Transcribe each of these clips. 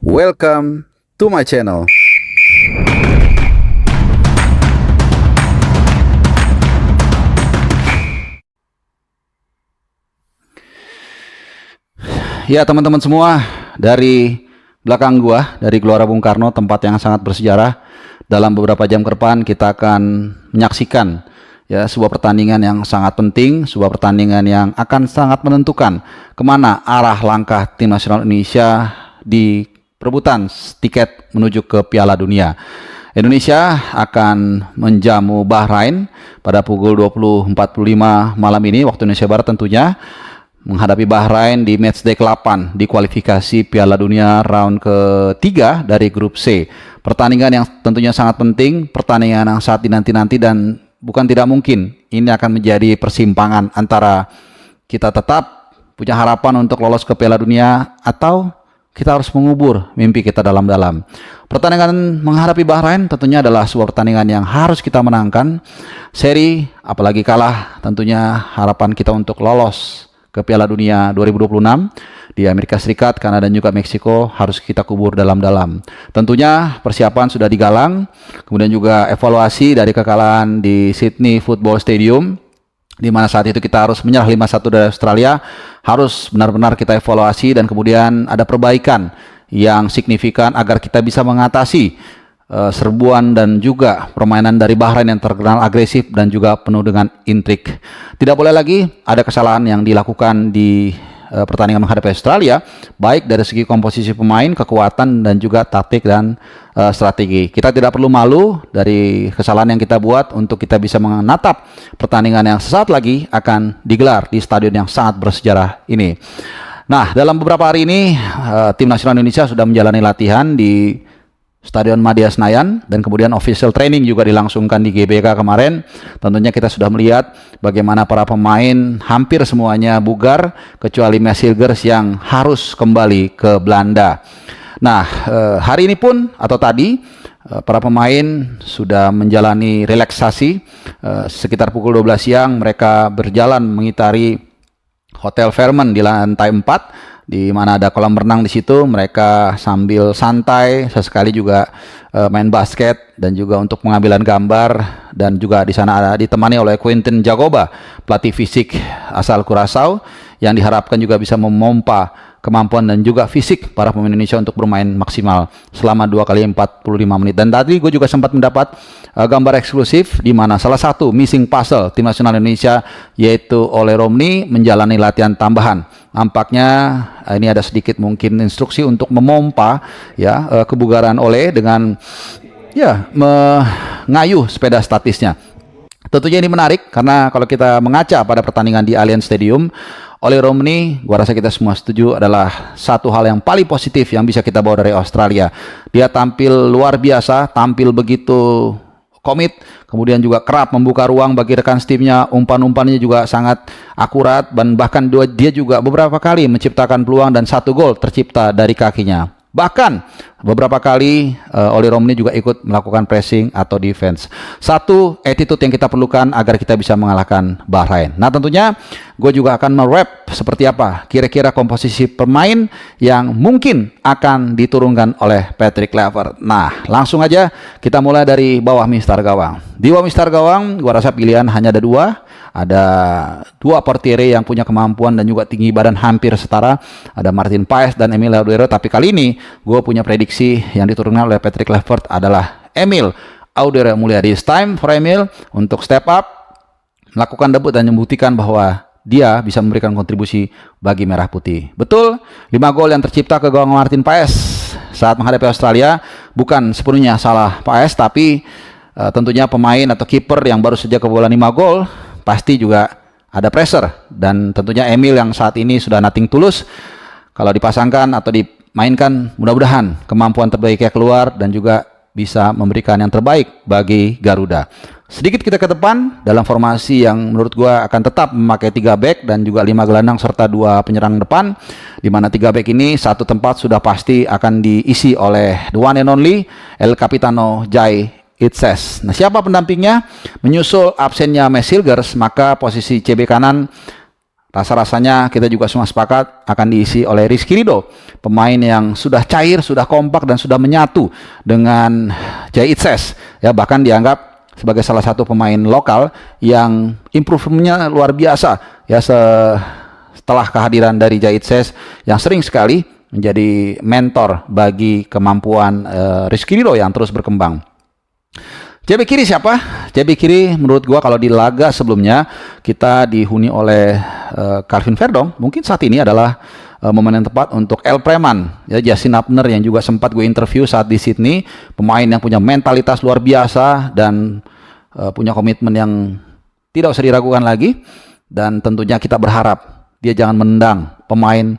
Welcome to my channel. Ya teman-teman semua, dari belakang gua, dari Gelora Bung Karno, tempat yang sangat bersejarah. Dalam beberapa jam ke depan kita akan menyaksikan ya sebuah pertandingan yang sangat penting, sebuah pertandingan yang akan sangat menentukan kemana arah langkah tim nasional Indonesia di perebutan tiket menuju ke Piala Dunia. Indonesia akan menjamu Bahrain pada pukul 20.45 malam ini waktu Indonesia Barat tentunya, menghadapi Bahrain di matchday ke-8 di kualifikasi Piala Dunia round ke-3 dari grup C. Pertandingan yang tentunya sangat penting, pertandingan yang saat dinanti-nanti, dan bukan tidak mungkin ini akan menjadi persimpangan antara kita tetap punya harapan untuk lolos ke Piala Dunia atau kita harus mengubur mimpi kita dalam-dalam. Pertandingan menghadapi Bahrain tentunya adalah sebuah pertandingan yang harus kita menangkan. Seri apalagi kalah, tentunya harapan kita untuk lolos ke Piala Dunia 2026 di Amerika Serikat, Kanada, dan juga Meksiko harus kita kubur dalam-dalam. Tentunya persiapan sudah digalang, kemudian juga evaluasi dari kekalahan di Sydney Football Stadium, di mana saat itu kita harus menyerah 5-1 dari Australia, harus benar-benar kita evaluasi dan kemudian ada perbaikan yang signifikan agar kita bisa mengatasi serbuan dan juga permainan dari Bahrain yang terkenal agresif dan juga penuh dengan intrik. Tidak boleh lagi ada kesalahan yang dilakukan di pertandingan menghadapi Australia, baik dari segi komposisi pemain, kekuatan, dan juga taktik dan strategi. Kita tidak perlu malu dari kesalahan yang kita buat untuk kita bisa menatap pertandingan yang sesaat lagi akan digelar di stadion yang sangat bersejarah ini. Nah, dalam beberapa hari ini tim nasional Indonesia sudah menjalani latihan di Stadion Madia Senayan, dan kemudian official training juga dilangsungkan di GBK kemarin. Tentunya kita sudah melihat bagaimana para pemain hampir semuanya bugar kecuali Mads Hilgers yang harus kembali ke Belanda. Nah, hari ini pun atau tadi para pemain sudah menjalani relaksasi. Sekitar pukul 12 siang mereka berjalan mengitari Hotel Fairmont di lantai 4, di mana ada kolam renang di situ. Mereka sambil santai, sesekali juga main basket dan juga untuk pengambilan gambar, dan juga di sana ada ditemani oleh Quinten Jagoba, pelatih fisik asal Curaçao, yang diharapkan juga bisa memompa kemampuan dan juga fisik para pemain Indonesia untuk bermain maksimal selama 2 kali 45 menit. Dan tadi gue juga sempat mendapat gambar eksklusif di mana salah satu missing puzzle tim nasional Indonesia, yaitu Ole Romni, menjalani latihan tambahan. Nampaknya ini ada sedikit mungkin instruksi untuk memompa ya kebugaran Ole dengan ya mengayuh sepeda statisnya. Tentunya ini menarik karena kalau kita mengaca pada pertandingan di Allianz Stadium, Ole Romni, gua rasa kita semua setuju, adalah satu hal yang paling positif yang bisa kita bawa dari Australia. Dia tampil luar biasa, tampil begitu komit, kemudian juga kerap membuka ruang bagi rekan timnya, umpan-umpannya juga sangat akurat, dan bahkan dia juga beberapa kali menciptakan peluang dan 1 gol tercipta dari kakinya. Bahkan beberapa kali Ole Romni juga ikut melakukan pressing atau defense. Satu attitude yang kita perlukan agar kita bisa mengalahkan Bahrain. Nah, tentunya gue juga akan merap seperti apa kira-kira komposisi pemain yang mungkin akan diturunkan oleh Patrick Kluivert. Nah, langsung aja kita mulai dari bawah mistar gawang. Di bawah mistar gawang gue rasa pilihan hanya ada 2. Ada 2 portiere yang punya kemampuan dan juga tinggi badan hampir setara. Ada Martin Paes dan Emil Audero. Tapi kali ini gue punya prediksi yang diturunkan oleh Patrick Kluivert adalah Emil Audero Mulyadi. It's time for Emil untuk step up, melakukan debut dan membuktikan bahwa dia bisa memberikan kontribusi bagi Merah Putih. Betul, 5 gol yang tercipta ke gawang Martin Paes saat menghadapi Australia bukan sepenuhnya salah Paes, tapi tentunya pemain atau kiper yang baru saja kebobolan 5 gol pasti juga ada pressure. Dan tentunya Emil yang saat ini sudah nothing tulus, kalau dipasangkan atau dimainkan, mudah-mudahan kemampuan terbaiknya keluar dan juga bisa memberikan yang terbaik bagi Garuda. Sedikit kita ke depan dalam formasi yang menurut gua akan tetap memakai 3 back dan juga 5 gelandang serta 2 penyerang depan, di mana 3 back ini satu tempat sudah pasti akan diisi oleh the one and only El Capitano Jai Itzes. Nah, siapa pendampingnya? Menyusul absennya Mads Hilgers, maka posisi CB kanan Rasa-rasanya kita juga semua sepakat akan diisi oleh Rizky Ridho, pemain yang sudah cair, sudah kompak dan sudah menyatu dengan Jay Itzes. Ya, bahkan dianggap sebagai salah satu pemain lokal yang improve-nya luar biasa. Ya, setelah kehadiran dari Jay Itzes yang sering sekali menjadi mentor bagi kemampuan Rizky Ridho yang terus berkembang. JB kiri siapa? JB kiri menurut gua kalau di laga sebelumnya kita dihuni oleh Calvin Verdong, mungkin saat ini adalah momen yang tepat untuk El Preman, ya, Justin Abner yang juga sempat gue interview saat di Sydney, pemain yang punya mentalitas luar biasa dan punya komitmen yang tidak usah diragukan lagi, dan tentunya kita berharap dia jangan menendang pemain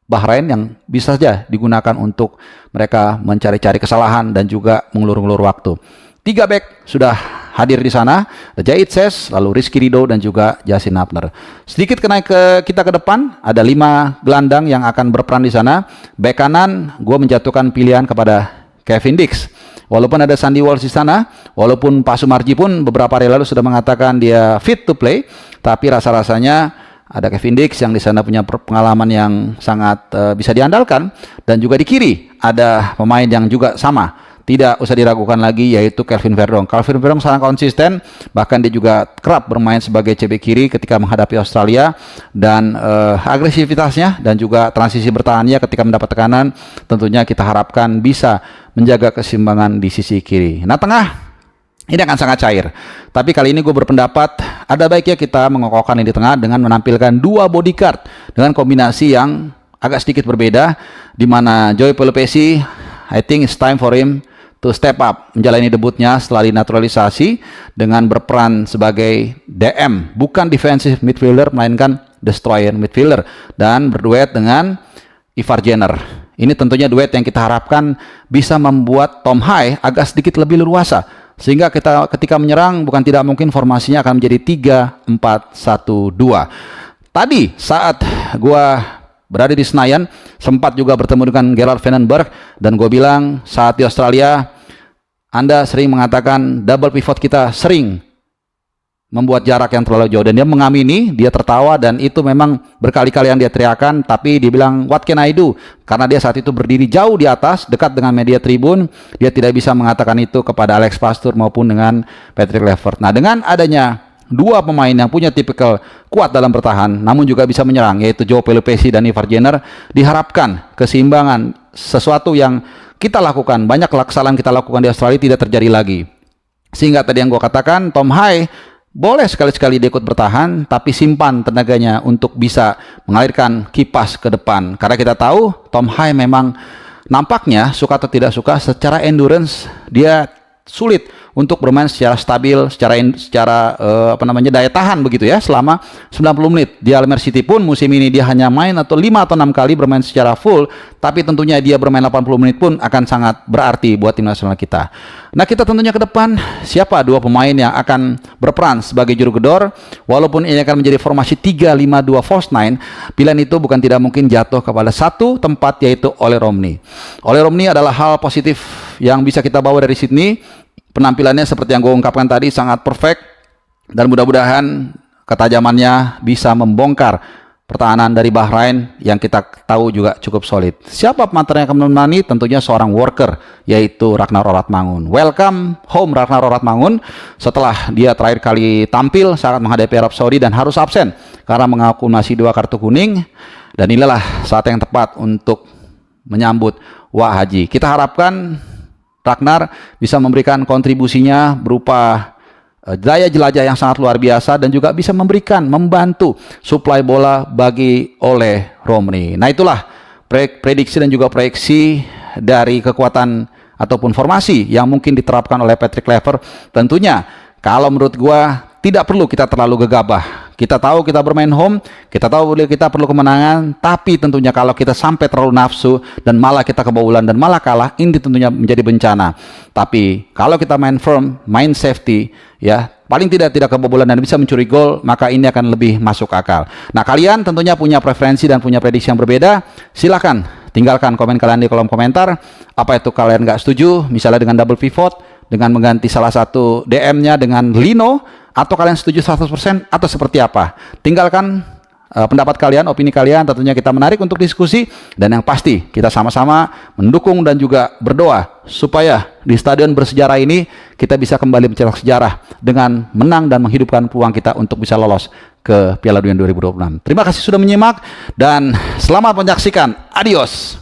Bahrain yang bisa saja digunakan untuk mereka mencari-cari kesalahan dan juga mengulur-ulur waktu. 3 back sudah hadir di sana, Jay Itzes, lalu Rizky Ridho dan juga Justin Abner. Sedikit kita ke depan, ada 5 gelandang yang akan berperan di sana. Back kanan, gue menjatuhkan pilihan kepada Kevin Dix. Walaupun ada Sandy Walsh di sana, walaupun Pak Sumarji pun beberapa hari lalu sudah mengatakan dia fit to play, tapi rasa-rasanya ada Kevin Dix yang di sana punya pengalaman yang sangat bisa diandalkan, dan juga di kiri ada pemain yang juga sama. Tidak usah diragukan lagi, yaitu Calvin Verdong. Calvin Verdong sangat konsisten, bahkan dia juga kerap bermain sebagai CB kiri ketika menghadapi Australia, dan agresivitasnya dan juga transisi bertahannya ketika mendapat tekanan tentunya kita harapkan bisa menjaga keseimbangan di sisi kiri. Nah, tengah ini akan sangat cair, tapi kali ini gue berpendapat ada baiknya kita mengokohkan ini di tengah dengan menampilkan 2 bodyguard dengan kombinasi yang agak sedikit berbeda, di mana Joey Pelupessy, I think it's time for him to step up, menjalani debutnya setelah dinaturalisasi dengan berperan sebagai DM, bukan defensive midfielder melainkan destroyer midfielder, dan berduet dengan Ivar Jenner. Ini tentunya duet yang kita harapkan bisa membuat Tom High agak sedikit lebih leluasa, sehingga kita ketika menyerang bukan tidak mungkin formasinya akan menjadi 3-4-1-2. Tadi saat gua berada di Senayan, sempat juga bertemu dengan Gerard Vandenberg, dan gue bilang saat di Australia Anda sering mengatakan double pivot kita sering membuat jarak yang terlalu jauh, dan dia mengamini, dia tertawa, dan itu memang berkali-kali yang dia teriakan, tapi dia bilang what can I do, karena dia saat itu berdiri jauh di atas dekat dengan media tribun, dia tidak bisa mengatakan itu kepada Alex Pastur maupun dengan Patrick Levert. Nah, dengan adanya 2 pemain yang punya tipikal kuat dalam bertahan namun juga bisa menyerang, yaitu Joe Pelupessy dan Ivar Jenner, diharapkan keseimbangan, sesuatu yang kita lakukan, banyak kesalahan kita lakukan di Australia tidak terjadi lagi. Sehingga tadi yang gue katakan, Tom High boleh sekali-sekali dia ikut bertahan, tapi simpan tenaganya untuk bisa mengalirkan kipas ke depan, karena kita tahu Tom High memang nampaknya, suka atau tidak suka, secara endurance dia sulit untuk bermain secara stabil, secara daya tahan begitu ya selama 90 menit. Di Almer City pun musim ini dia hanya main 5 atau 6 kali bermain secara full, tapi tentunya dia bermain 80 menit pun akan sangat berarti buat tim nasional kita. Nah, kita tentunya ke depan siapa 2 pemain yang akan berperan sebagai juru gedor, walaupun ini akan menjadi formasi 3-5-2 false 9, pilihan itu bukan tidak mungkin jatuh kepada satu tempat, yaitu Ole Romney. Ole Romney adalah hal positif yang bisa kita bawa dari Sydney. Penampilannya seperti yang gue ungkapkan tadi sangat perfect, dan mudah-mudahan ketajamannya bisa membongkar pertahanan dari Bahrain yang kita tahu juga cukup solid. Siapa partner yang akan menemani? Tentunya seorang worker, yaitu Ragnar Oratmangun. Welcome home Ragnar Oratmangun, setelah dia terakhir kali tampil saat menghadapi Arab Saudi dan harus absen karena mengakumulasi 2 kartu kuning, dan inilah saat yang tepat untuk menyambut Wah Haji. Kita harapkan Ragnar bisa memberikan kontribusinya berupa daya jelajah yang sangat luar biasa, dan juga bisa membantu suplai bola bagi Ole Romney. Nah, itulah prediksi dan juga proyeksi dari kekuatan ataupun formasi yang mungkin diterapkan oleh Patrick Levert. Tentunya kalau menurut gua tidak perlu kita terlalu gegabah. Kita tahu kita bermain home, kita tahu kita perlu kemenangan, tapi tentunya kalau kita sampai terlalu nafsu dan malah kita kebobolan dan malah kalah, ini tentunya menjadi bencana. Tapi kalau kita main firm, main safety, ya paling tidak kebobolan dan bisa mencuri gol, maka ini akan lebih masuk akal. Nah, kalian tentunya punya preferensi dan punya prediksi yang berbeda. Silakan tinggalkan komen kalian di kolom komentar. Apa itu kalian nggak setuju, misalnya dengan double pivot, dengan mengganti salah satu DM-nya dengan Lino, atau kalian setuju 100% atau seperti apa? Tinggalkan pendapat kalian, opini kalian. Tentunya kita menarik untuk diskusi, dan yang pasti kita sama-sama mendukung dan juga berdoa supaya di stadion bersejarah ini kita bisa kembali mencetak sejarah dengan menang dan menghidupkan peluang kita untuk bisa lolos ke Piala Dunia 2026. Terima kasih sudah menyimak dan selamat menyaksikan. Adios.